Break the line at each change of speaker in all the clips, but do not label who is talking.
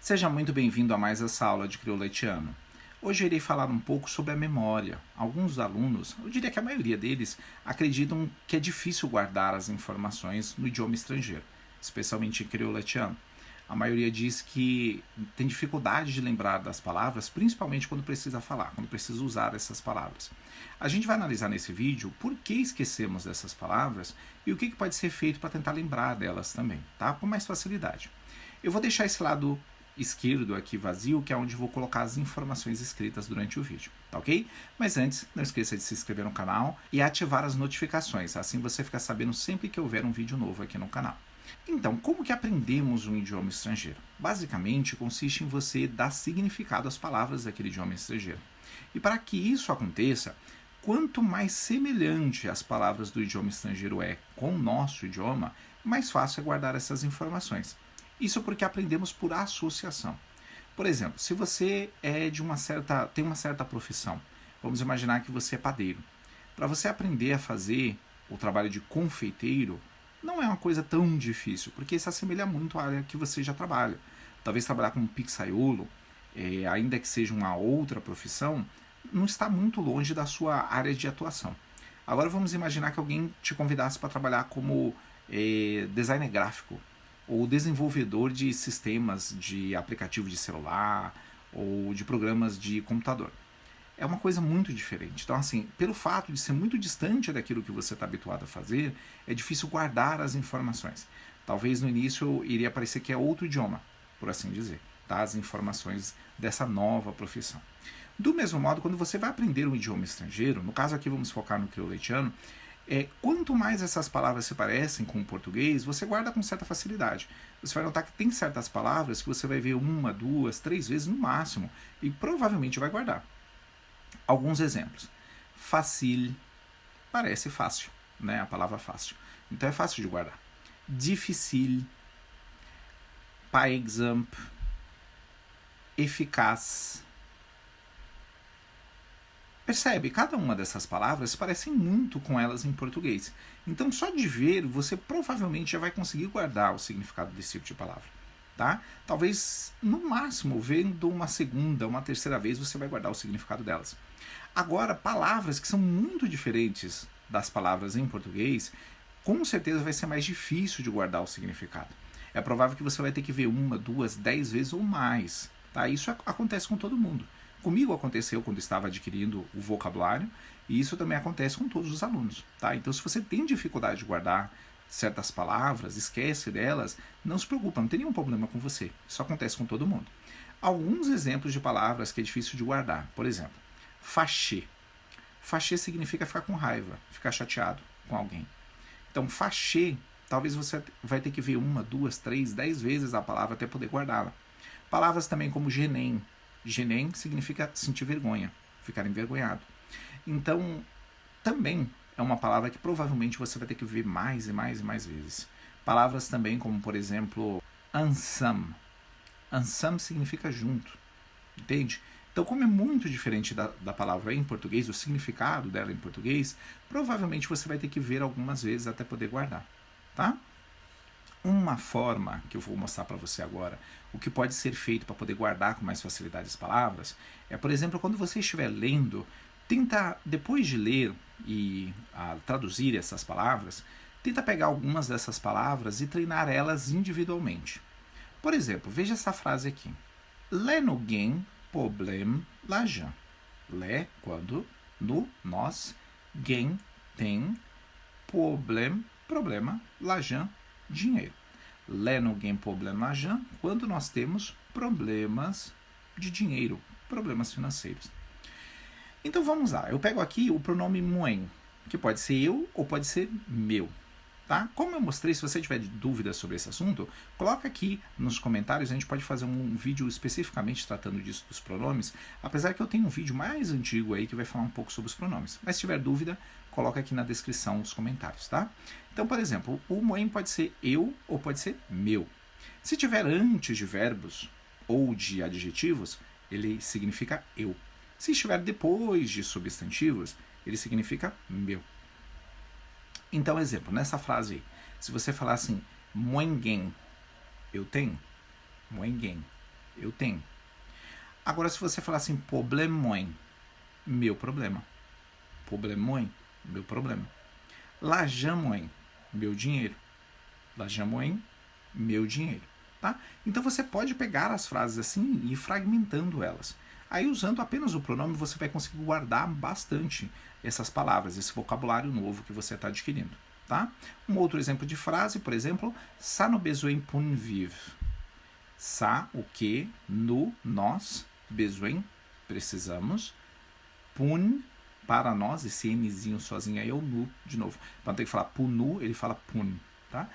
Seja muito bem-vindo a mais essa aula de crioletiano. Hoje eu irei falar um pouco sobre a memória. Alguns alunos, eu diria que a maioria deles, acreditam que é difícil guardar as informações no idioma estrangeiro, especialmente em crioletiano. A maioria diz que tem dificuldade de lembrar das palavras, principalmente quando precisa falar, quando precisa usar essas palavras. A gente vai analisar nesse vídeo por que esquecemos dessas palavras e o que pode ser feito para tentar lembrar delas também, tá? Com mais facilidade. Eu vou deixar esse lado esquerdo aqui vazio, que é onde vou colocar as informações escritas durante o vídeo, tá ok? Mas antes, não esqueça de se inscrever no canal e ativar as notificações, assim você fica sabendo sempre que houver um vídeo novo aqui no canal. Então, como que aprendemos um idioma estrangeiro? Basicamente, consiste em você dar significado às palavras daquele idioma estrangeiro. E para que isso aconteça, quanto mais semelhante as palavras do idioma estrangeiro é com o nosso idioma, mais fácil é guardar essas informações. Isso porque aprendemos por associação. Por exemplo, se você tem uma certa profissão, vamos imaginar que você é padeiro. Para você aprender a fazer o trabalho de confeiteiro, não é uma coisa tão difícil, porque se assemelha muito à área que você já trabalha. Talvez trabalhar como pizzaiolo, ainda que seja uma outra profissão, não está muito longe da sua área de atuação. Agora vamos imaginar que alguém te convidasse para trabalhar como designer gráfico, ou desenvolvedor de sistemas de aplicativo de celular ou de programas de computador. É uma coisa muito diferente. Então, assim, pelo fato de ser muito distante daquilo que você está habituado a fazer, é difícil guardar as informações. Talvez no início iria parecer que é outro idioma, por assim dizer, tá? As informações dessa nova profissão. Do mesmo modo, quando você vai aprender um idioma estrangeiro, no caso aqui vamos focar no crioletiano, quanto mais essas palavras se parecem com o português, você guarda com certa facilidade. Você vai notar que tem certas palavras que você vai ver uma, duas, três vezes no máximo e provavelmente vai guardar. Alguns exemplos. Facile, parece fácil, né? A palavra fácil. Então é fácil de guardar. Difficile, par exemple, eficaz. Percebe? Cada uma dessas palavras parecem muito com elas em português. Então, só de ver, você provavelmente já vai conseguir guardar o significado desse tipo de palavra. Tá? Talvez, no máximo, vendo uma segunda, uma terceira vez, você vai guardar o significado delas. Agora, palavras que são muito diferentes das palavras em português, com certeza vai ser mais difícil de guardar o significado. É provável que você vai ter que ver uma, duas, 10 vezes ou mais. Tá? Isso acontece com todo mundo. Comigo aconteceu quando estava adquirindo o vocabulário, e isso também acontece com todos os alunos. Tá? Então, se você tem dificuldade de guardar certas palavras, esquece delas, não se preocupa, não tem nenhum problema com você. Isso acontece com todo mundo. Alguns exemplos de palavras que é difícil de guardar. Por exemplo, fâché. Fâché significa ficar com raiva, ficar chateado com alguém. Então, fâché, talvez você vai ter que ver uma, duas, três, 10 vezes a palavra até poder guardá-la. Palavras também como gêném. Gêném significa sentir vergonha, ficar envergonhado. Então, também é uma palavra que provavelmente você vai ter que ver mais e mais e mais vezes. Palavras também como, por exemplo, ensemble. Ensemble significa junto, entende? Então, como é muito diferente da palavra em português, o significado dela em português, provavelmente você vai ter que ver algumas vezes até poder guardar, tá? Uma forma que eu vou mostrar para você agora, o que pode ser feito para poder guardar com mais facilidade as palavras, é, por exemplo, quando você estiver lendo, tenta, depois de ler e traduzir essas palavras, tenta pegar algumas dessas palavras e treinar elas individualmente. Por exemplo, veja essa frase aqui. Le no gain problème l'argent. Le, quando, no, nós, gain, tem, problema, l'argent, dinheiro. Le no gain problème l'argent, quando nós temos problemas de dinheiro, problemas financeiros. Então vamos lá, eu pego aqui o pronome moi, que pode ser eu ou pode ser meu. Tá? Como eu mostrei, se você tiver dúvidas sobre esse assunto, coloca aqui nos comentários, a gente pode fazer um vídeo especificamente tratando disso dos pronomes, apesar que eu tenho um vídeo mais antigo aí que vai falar um pouco sobre os pronomes. Mas se tiver dúvida, coloca aqui na descrição os comentários, tá? Então, por exemplo, o moi pode ser eu ou pode ser meu. Se tiver antes de verbos ou de adjetivos, ele significa eu. Se estiver depois de substantivos, ele significa meu. Então, exemplo, nessa frase aí, se você falar assim, moi gain, eu tenho, moi gain, Eu tenho. Agora, se você falar assim, problemões, meu problema. Problemões, meu problema. Lajamoen, meu dinheiro. Lajamoen, meu dinheiro. Tá? Então você pode pegar as frases assim e ir fragmentando elas. Aí, usando apenas o pronome, você vai conseguir guardar bastante essas palavras, esse vocabulário novo que você está adquirindo. Tá? Um outro exemplo de frase, por exemplo, ça no besoin pour vivre. Ça, o que, no, nós, besoin, precisamos, pun, para nós, esse nzinho sozinho aí é o nu, de novo. Para não ter que falar punu, ele fala pun. Tá?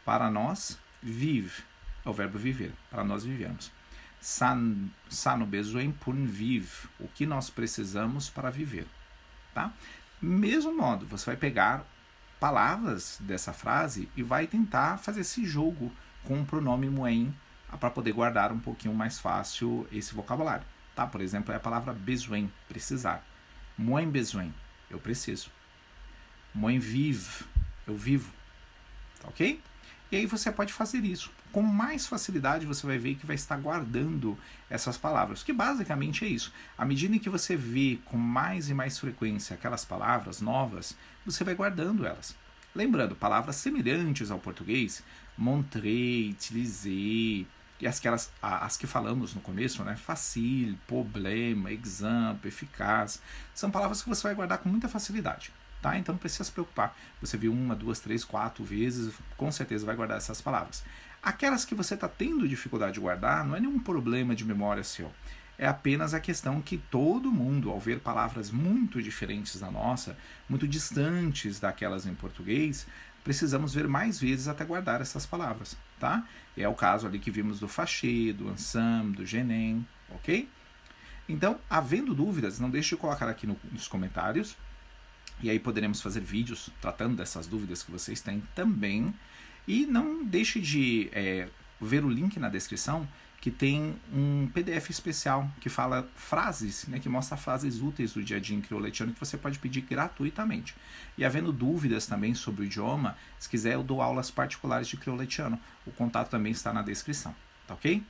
Para nós, vive, é o verbo viver, para nós vivermos. Ça no besoin pour vivre, o que nós precisamos para viver. Tá? Mesmo modo, você vai pegar palavras dessa frase e vai tentar fazer esse jogo com o pronome moen para poder guardar um pouquinho mais fácil esse vocabulário. Tá? Por exemplo, é a palavra besoin, precisar. Moen besoin, eu preciso. Moen vive, eu vivo. Tá ok? E aí você pode fazer isso. Com mais facilidade você vai ver que vai estar guardando essas palavras, que basicamente é isso. À medida que você vê com mais e mais frequência aquelas palavras novas, você vai guardando elas. Lembrando, palavras semelhantes ao português, montrei, utilizei, e as que falamos no começo, né? Facile, problema, exemple, eficaz, são palavras que você vai guardar com muita facilidade. Tá? Então não precisa se preocupar. Você viu 1, 2, 3, 4 vezes, com certeza vai guardar essas palavras. Aquelas que você está tendo dificuldade de guardar, não é nenhum problema de memória seu. É apenas a questão que todo mundo, ao ver palavras muito diferentes da nossa, muito distantes daquelas em português, precisamos ver mais vezes até guardar essas palavras. Tá? É o caso ali que vimos do fâché, do ensemble, do genem, ok? Então, havendo dúvidas, não deixe de colocar aqui nos comentários. E aí poderemos fazer vídeos tratando dessas dúvidas que vocês têm também. E não deixe de ver o link na descrição, que tem um PDF especial que fala frases, né, que mostra frases úteis do dia a dia em crioletiano que você pode pedir gratuitamente. E havendo dúvidas também sobre o idioma, se quiser eu dou aulas particulares de crioletiano. O contato também está na descrição, tá ok?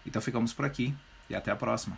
Então ficamos por aqui e até a próxima.